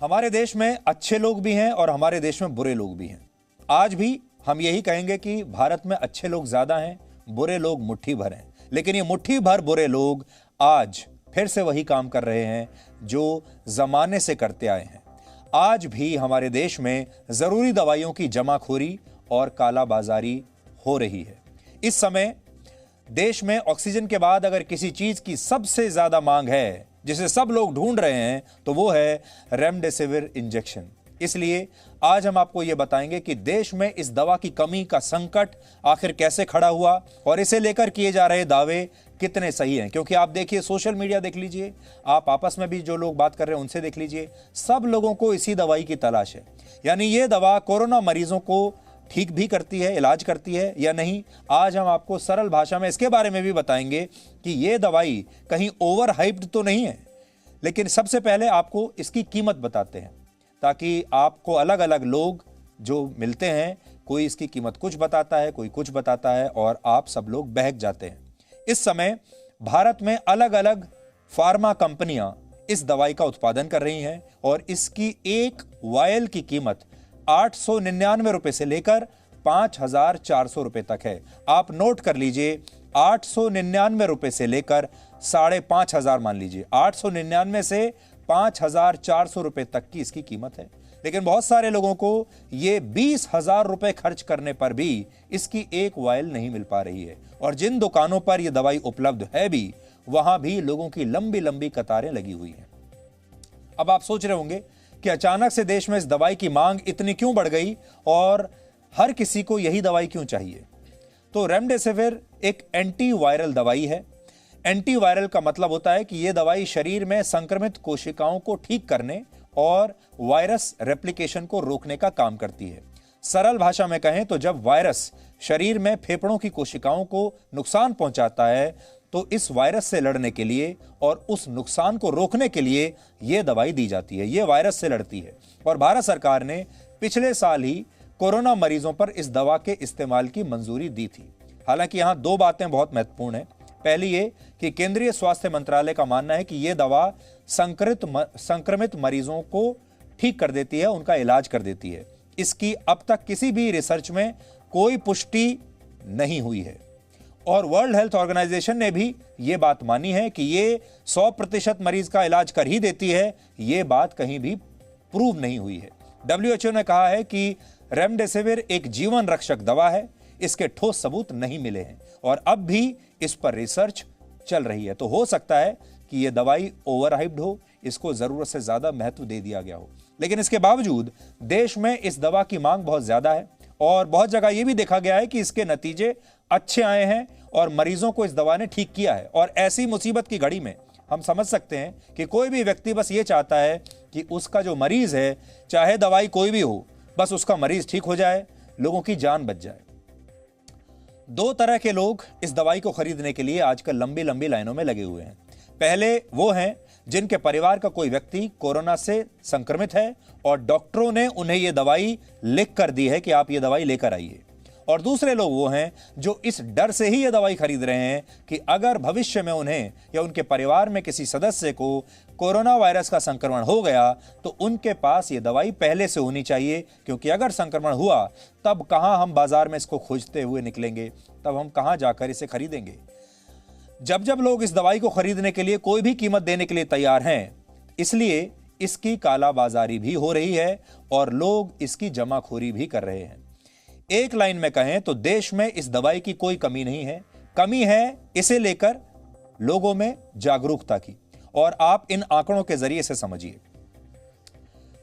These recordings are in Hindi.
हमारे देश में अच्छे लोग भी हैं और हमारे देश में बुरे लोग भी हैं। आज भी हम यही कहेंगे कि भारत में अच्छे लोग ज्यादा हैं, बुरे लोग मुट्ठी भर हैं। लेकिन ये मुट्ठी भर बुरे लोग आज फिर से वही काम कर रहे हैं जो जमाने से करते आए हैं। आज भी हमारे देश में जरूरी दवाइयों की जमाखोरी और कालाबाजारी हो रही है। इस समय देश में ऑक्सीजन के बाद अगर किसी चीज की सबसे ज्यादा मांग है, जिसे सब लोग ढूंढ रहे हैं, तो वो है रेमडेसिविर इंजेक्शन। इसलिए आज हम आपको यह बताएंगे कि देश में इस दवा की कमी का संकट आखिर कैसे खड़ा हुआ और इसे लेकर किए जा रहे दावे कितने सही हैं। क्योंकि आप देखिए, सोशल मीडिया देख लीजिए, आप आपस में भी जो लोग बात कर रहे हैं उनसे देख लीजिए, सब लोगों को इसी दवाई की तलाश है। यानी ये दवा कोरोना मरीजों को ठीक भी करती है, इलाज करती है या नहीं। आज हम आपको सरल भाषा में इसके बारे में भी बताएंगे कि ये दवाई कहीं ओवर हाइप्ड तो नहीं है। लेकिन सबसे पहले आपको इसकी कीमत बताते हैं, ताकि आपको अलग अलग लोग जो मिलते हैं, कोई इसकी कीमत कुछ बताता है, कोई कुछ बताता है और आप सब लोग बहक जाते हैं। इस समय भारत में अलग अलग फार्मा कंपनियां इस दवाई का उत्पादन कर रही हैं और इसकी एक वायल की कीमत 899 रुपए से लेकर 5400 रुपए तक है। आप नोट कर लीजिए, 899 रुपए से लेकर 5500, मान लीजिए 899 से 5400 रुपए तक की इसकी कीमत है। लेकिन बहुत सारे लोगों को ये 20,000 रुपए खर्च करने पर भी इसकी एक वायल नहीं मिल पा रही है। और जिन दुकानों पर यह दवाई उपलब्ध है भी, वहां भी लोगों की लंबी लंबी कतारें लगी हुई हैं। अब आप सोच रहे होंगे कि अचानक से देश में इस दवाई की मांग इतनी क्यों बढ़ गई और हर किसी को यही दवाई क्यों चाहिए। तो रेमडेसिविर एक एंटीवायरल दवाई है। एंटीवायरल का मतलब होता है कि यह दवाई शरीर में संक्रमित कोशिकाओं को ठीक करने और वायरस रेप्लिकेशन को रोकने का काम करती है। सरल भाषा में कहें तो जब वायरस शरीर में फेफड़ों की कोशिकाओं को नुकसान पहुंचाता है, तो इस वायरस से लड़ने के लिए और उस नुकसान को रोकने के लिए यह दवाई दी जाती है। यह वायरस से लड़ती है। और भारत सरकार ने पिछले साल ही कोरोना मरीजों पर इस दवा के इस्तेमाल की मंजूरी दी थी। हालांकि यहां दो बातें बहुत महत्वपूर्ण हैं। पहली ये कि केंद्रीय स्वास्थ्य मंत्रालय का मानना है कि यह दवा संक्रमित मरीजों को ठीक कर देती है, उनका इलाज कर देती है। इसकी अब तक किसी भी रिसर्च में कोई पुष्टि नहीं हुई है। और वर्ल्ड हेल्थ ऑर्गेनाइजेशन ने भी यह बात मानी है कि यह 100% मरीज का इलाज कर ही देती है। यह बात कहीं भी प्रूव नहीं हुई है। WHO ने कहा है कि रेमडेसिविर एक जीवन रक्षक दवा है। इसके ठोस सबूत नहीं मिले हैं और अब भी इस पर रिसर्च चल रही है। तो हो सकता है कि यह दवाई ओवर हाइप्ड हो, इसको जरूरत से ज्यादा महत्व दे दिया गया हो। लेकिन इसके बावजूद देश में इस दवा की मांग बहुत ज्यादा है और बहुत जगह यह भी देखा गया है कि इसके नतीजे अच्छे आए हैं और मरीजों को इस दवा ने ठीक किया है। और ऐसी मुसीबत की घड़ी में हम समझ सकते हैं कि कोई भी व्यक्ति बस ये चाहता है कि उसका जो मरीज है, चाहे दवाई कोई भी हो, बस उसका मरीज ठीक हो जाए, लोगों की जान बच जाए। दो तरह के लोग इस दवाई को खरीदने के लिए आजकल लंबी लंबी लाइनों में लगे हुए हैं। पहले वो हैं जिनके परिवार का कोई व्यक्ति कोरोना से संक्रमित है और डॉक्टरों ने उन्हें यह दवाई लिख कर दी है कि आप ये दवाई लेकर आइए। और दूसरे लोग वो हैं जो इस डर से ही यह दवाई खरीद रहे हैं कि अगर भविष्य में उन्हें या उनके परिवार में किसी सदस्य को कोरोना वायरस का संक्रमण हो गया, तो उनके पास यह दवाई पहले से होनी चाहिए। क्योंकि अगर संक्रमण हुआ, तब कहां हम बाजार में इसको खोजते हुए निकलेंगे, तब हम कहां जाकर इसे खरीदेंगे। जब जब लोग इस दवाई को खरीदने के लिए कोई भी कीमत देने के लिए तैयार हैं, इसलिए इसकी कालाबाजारी भी हो रही है और लोग इसकी जमाखोरी भी कर रहे हैं। एक लाइन में कहें तो देश में इस दवाई की कोई कमी नहीं है। कमी है इसे लेकर लोगों में जागरूकता की। और आप इन आंकड़ों के जरिए से समझिए।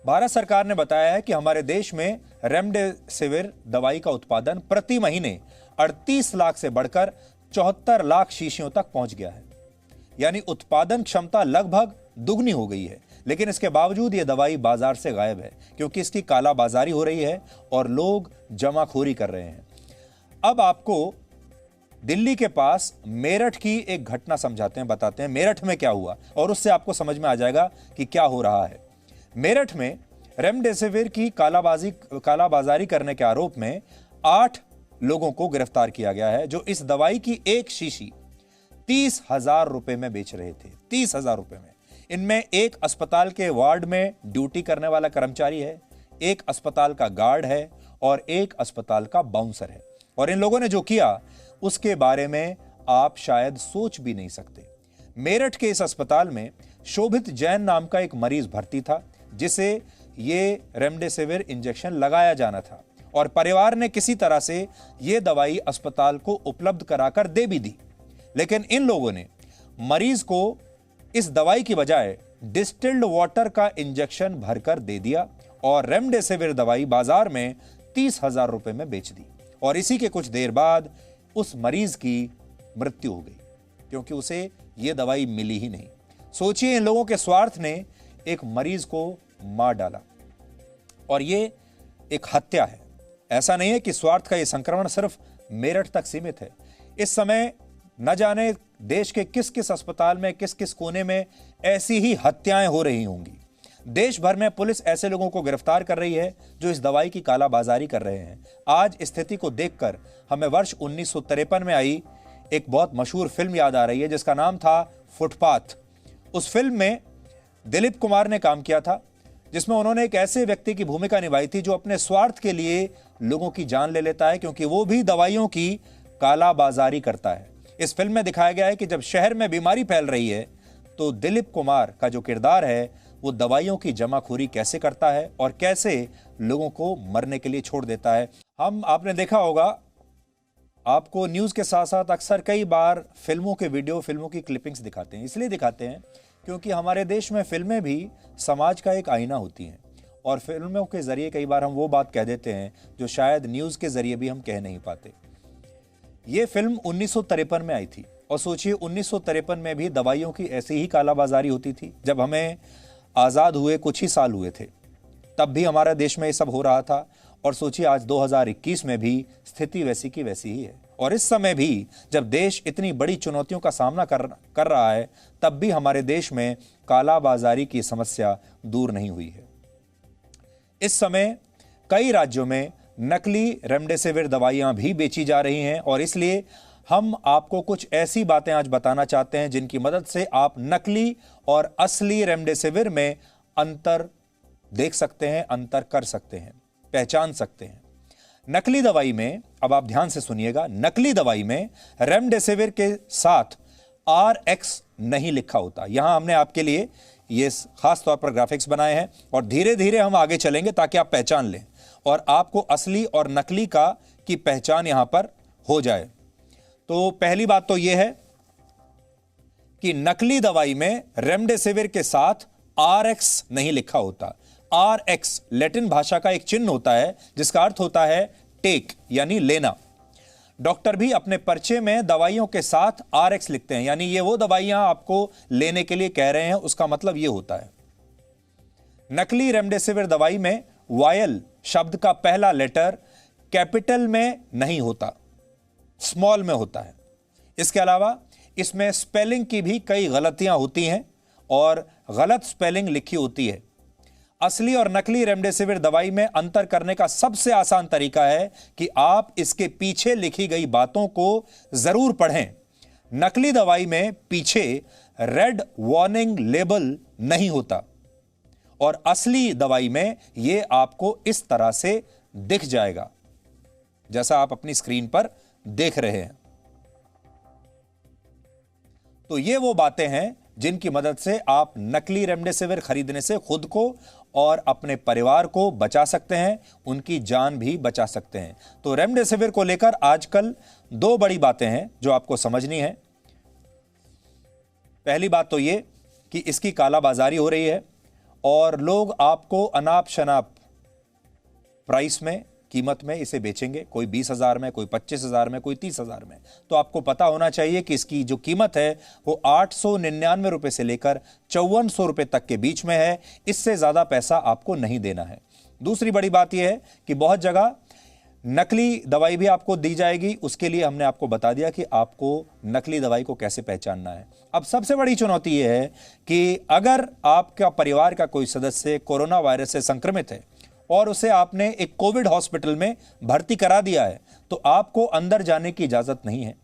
भारत सरकार ने बताया है कि हमारे देश में रेमडेसिविर दवाई का उत्पादन प्रति महीने 38 लाख से बढ़कर 74 लाख शीशियों तक पहुंच गया है। यानी उत्पादन क्षमता लगभग दुगनी हो गई है। लेकिन इसके बावजूद यह दवाई बाजार से गायब है, क्योंकि इसकी कालाबाजारी हो रही है और लोग जमाखोरी कर रहे हैं। अब आपको दिल्ली के पास मेरठ की एक घटना समझाते हैं, बताते हैं मेरठ में क्या हुआ और उससे आपको समझ में आ जाएगा कि क्या हो रहा है। मेरठ में रेमडेसिविर की कालाबाजारी करने के आरोप में 8 लोगों को गिरफ्तार किया गया है, जो इस दवाई की एक शीशी 30,000 रुपए में बेच रहे थे। 30,000 रुपए में इनमें एक अस्पताल के वार्ड में ड्यूटी करने वाला कर्मचारी है, एक अस्पताल का गार्ड है और एक अस्पताल का बाउंसर है। और इन लोगों ने जो किया उसके बारे में आप शायद सोच भी नहीं सकते। मेरठ के इस अस्पताल में शोभित जैन नाम का एक मरीज भर्ती था, जिसे ये रेमडेसिविर इंजेक्शन लगाया जाना था और परिवार ने किसी तरह से ये दवाई अस्पताल को उपलब्ध कराकर दे भी दी। लेकिन इन लोगों ने मरीज को इस दवाई की बजाय डिस्टिल्ड वाटर का इंजेक्शन भरकर दे दिया और रेमडेसिविर दवाई बाजार में 30,000 रुपए में बेच दी। और इसी के कुछ देर बाद उस मरीज की मृत्यु हो गई, क्योंकि उसे यह दवाई मिली ही नहीं। सोचिए, इन लोगों के स्वार्थ ने एक मरीज को मार डाला और यह एक हत्या है। ऐसा नहीं है कि स्वार्थ का यह संक्रमण सिर्फ मेरठ तक सीमित है। इस समय न जाने देश के किस किस अस्पताल में, किस किस कोने में ऐसी ही हत्याएं हो रही होंगी। देश भर में पुलिस ऐसे लोगों को गिरफ्तार कर रही है जो इस दवाई की कालाबाजारी कर रहे हैं। आज स्थिति को देखकर हमें वर्ष 1953 में आई एक बहुत मशहूर फिल्म याद आ रही है, जिसका नाम था फुटपाथ। उस फिल्म में दिलीप कुमार ने काम किया था, जिसमें उन्होंने एक ऐसे व्यक्ति की भूमिका निभाई थी जो अपने स्वार्थ के लिए लोगों की जान ले लेता है, क्योंकि वो भी दवाइयों की कालाबाजारी करता है। इस फिल्म में दिखाया गया है कि जब शहर में बीमारी फैल रही है तो दिलीप कुमार का जो किरदार है वो दवाइयों की जमाखोरी कैसे करता है और कैसे लोगों को मरने के लिए छोड़ देता है। आपने देखा होगा, आपको न्यूज के साथ साथ अक्सर कई बार फिल्मों के वीडियो, फिल्मों की क्लिपिंग्स दिखाते हैं। इसलिए दिखाते हैं क्योंकि हमारे देश में फिल्में भी समाज का एक आईना होती हैं और फिल्मों के जरिए कई बार हम वो बात कह देते हैं जो शायद न्यूज के जरिए भी हम कह नहीं पाते। ये फिल्म 1953 में आई थी और सोचिए 1953 में भी दवाइयों की ऐसी ही कालाबाजारी होती थी। जब हमें आज़ाद हुए कुछ ही साल हुए थे तब भी हमारे देश में ये सब हो रहा था और सोचिए आज 2021 में भी स्थिति वैसी की वैसी ही है। और इस समय भी जब देश इतनी बड़ी चुनौतियों का सामना कर रहा है तब भी हमारे देश में कालाबाजारी की समस्या दूर नहीं हुई है। इस समय कई राज्यों में नकली रेमडेसिविर दवाइयां भी बेची जा रही हैं और इसलिए हम आपको कुछ ऐसी बातें आज बताना चाहते हैं जिनकी मदद से आप नकली और असली रेमडेसिविर में अंतर देख सकते हैं, अंतर कर सकते हैं, पहचान सकते हैं। नकली दवाई में, अब आप ध्यान से सुनिएगा, नकली दवाई में रेमडेसिविर के साथ RX नहीं लिखा होता। यहां हमने आपके लिए ये खास तौर पर ग्राफिक्स बनाए हैं और धीरे धीरे हम आगे चलेंगे ताकि आप पहचान लें और आपको असली और नकली की पहचान यहां पर हो जाए। तो पहली बात तो यह है कि नकली दवाई में रेमडेसिविर के साथ RX नहीं लिखा होता। RX लैटिन भाषा का एक चिन्ह होता है जिसका अर्थ होता है टेक, यानी लेना। डॉक्टर भी अपने पर्चे में दवाइयों के साथ RX लिखते हैं, यानी ये वो दवाइयां आपको लेने के लिए कह रहे हैं, उसका मतलब ये होता है। नकली रेमडेसिविर दवाई में वायल शब्द का पहला लेटर कैपिटल में नहीं होता, स्मॉल में होता है। इसके अलावा इसमें स्पेलिंग की भी कई गलतियां होती हैं और गलत स्पेलिंग लिखी होती है। असली और नकली रेमडेसिविर दवाई में अंतर करने का सबसे आसान तरीका है कि आप इसके पीछे लिखी गई बातों को जरूर पढ़ें। नकली दवाई में पीछे रेड वार्निंग लेबल नहीं होता और असली दवाई में यह आपको इस तरह से दिख जाएगा जैसा आप अपनी स्क्रीन पर देख रहे हैं। तो ये वो बातें हैं जिनकी मदद से आप नकली रेमडेसिविर खरीदने से खुद को और अपने परिवार को बचा सकते हैं, उनकी जान भी बचा सकते हैं। तो रेमडेसिविर को लेकर आजकल दो बड़ी बातें हैं जो आपको समझनी है। पहली बात तो ये कि इसकी कालाबाजारी हो रही है और लोग आपको अनाप शनाप प्राइस में, कीमत में इसे बेचेंगे। कोई 20,000 में, कोई 25,000 में, कोई 30,000 में। तो आपको पता होना चाहिए कि इसकी जो कीमत है वो 899 रुपए से लेकर 5400 रुपए तक के बीच में है। इससे ज्यादा पैसा आपको नहीं देना है। दूसरी बड़ी बात यह है कि बहुत जगह नकली दवाई भी आपको दी जाएगी। उसके लिए हमने आपको बता दिया कि आपको नकली दवाई को कैसे पहचानना है। अब सबसे बड़ी चुनौती यह है कि अगर आपका परिवार का कोई सदस्य कोरोना वायरस से संक्रमित है और उसे आपने एक कोविड हॉस्पिटल में भर्ती करा दिया है तो आपको अंदर जाने की इजाजत नहीं है।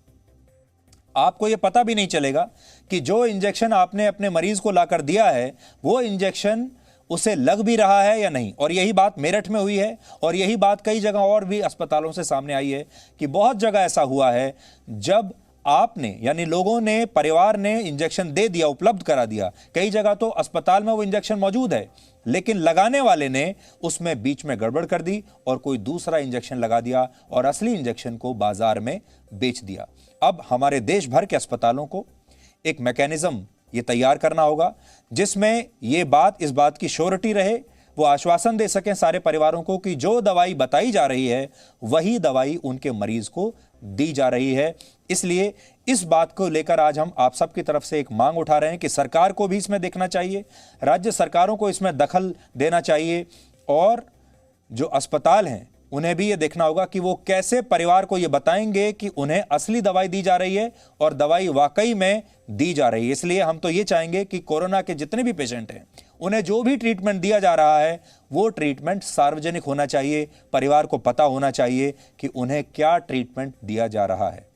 आपको ये पता भी नहीं चलेगा कि जो इंजेक्शन आपने अपने मरीज को लाकर दिया है वो इंजेक्शन उसे लग भी रहा है या नहीं। और यही बात मेरठ में हुई है और यही बात कई जगह और भी अस्पतालों से सामने आई है कि बहुत जगह ऐसा हुआ है जब आपने यानी लोगों ने, परिवार ने इंजेक्शन दे दिया, उपलब्ध करा दिया, कई जगह तो अस्पताल में वो इंजेक्शन मौजूद है, लेकिन लगाने वाले ने उसमें बीच में गड़बड़ कर दी और कोई दूसरा इंजेक्शन लगा दिया और असली इंजेक्शन को बाजार में बेच दिया। अब हमारे देश भर के अस्पतालों को एक मैकेनिज्म ये तैयार करना होगा जिसमें ये बात, इस बात की श्योरिटी रहे, वो आश्वासन दे सकें सारे परिवारों को कि जो दवाई बताई जा रही है वही दवाई उनके मरीज को दी जा रही है। इसलिए इस बात को लेकर आज हम आप सबकी तरफ से एक मांग उठा रहे हैं कि सरकार को भी इसमें देखना चाहिए, राज्य सरकारों को इसमें दखल देना चाहिए और जो अस्पताल हैं उन्हें भी ये देखना होगा कि वो कैसे परिवार को ये बताएंगे कि उन्हें असली दवाई दी जा रही है और दवाई वाकई में दी जा रही है। इसलिए हम तो ये चाहेंगे कि कोरोना के जितने भी पेशेंट हैं उन्हें जो भी ट्रीटमेंट दिया जा रहा है वो ट्रीटमेंट सार्वजनिक होना चाहिए, परिवार को पता होना चाहिए कि उन्हें क्या ट्रीटमेंट दिया जा रहा है।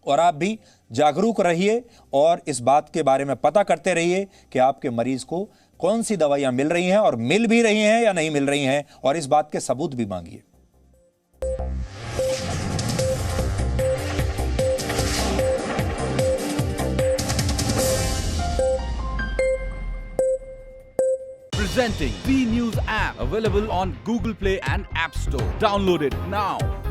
और आप भी जागरूक रहिए और इस बात के बारे में पता करते रहिए कि आपके मरीज को कौन सी दवाइयां मिल रही हैं और मिल भी रही हैं या नहीं मिल रही हैं, और इस बात के सबूत भी मांगिए। Presenting B News app, available on Google Play and App Store. Download it now.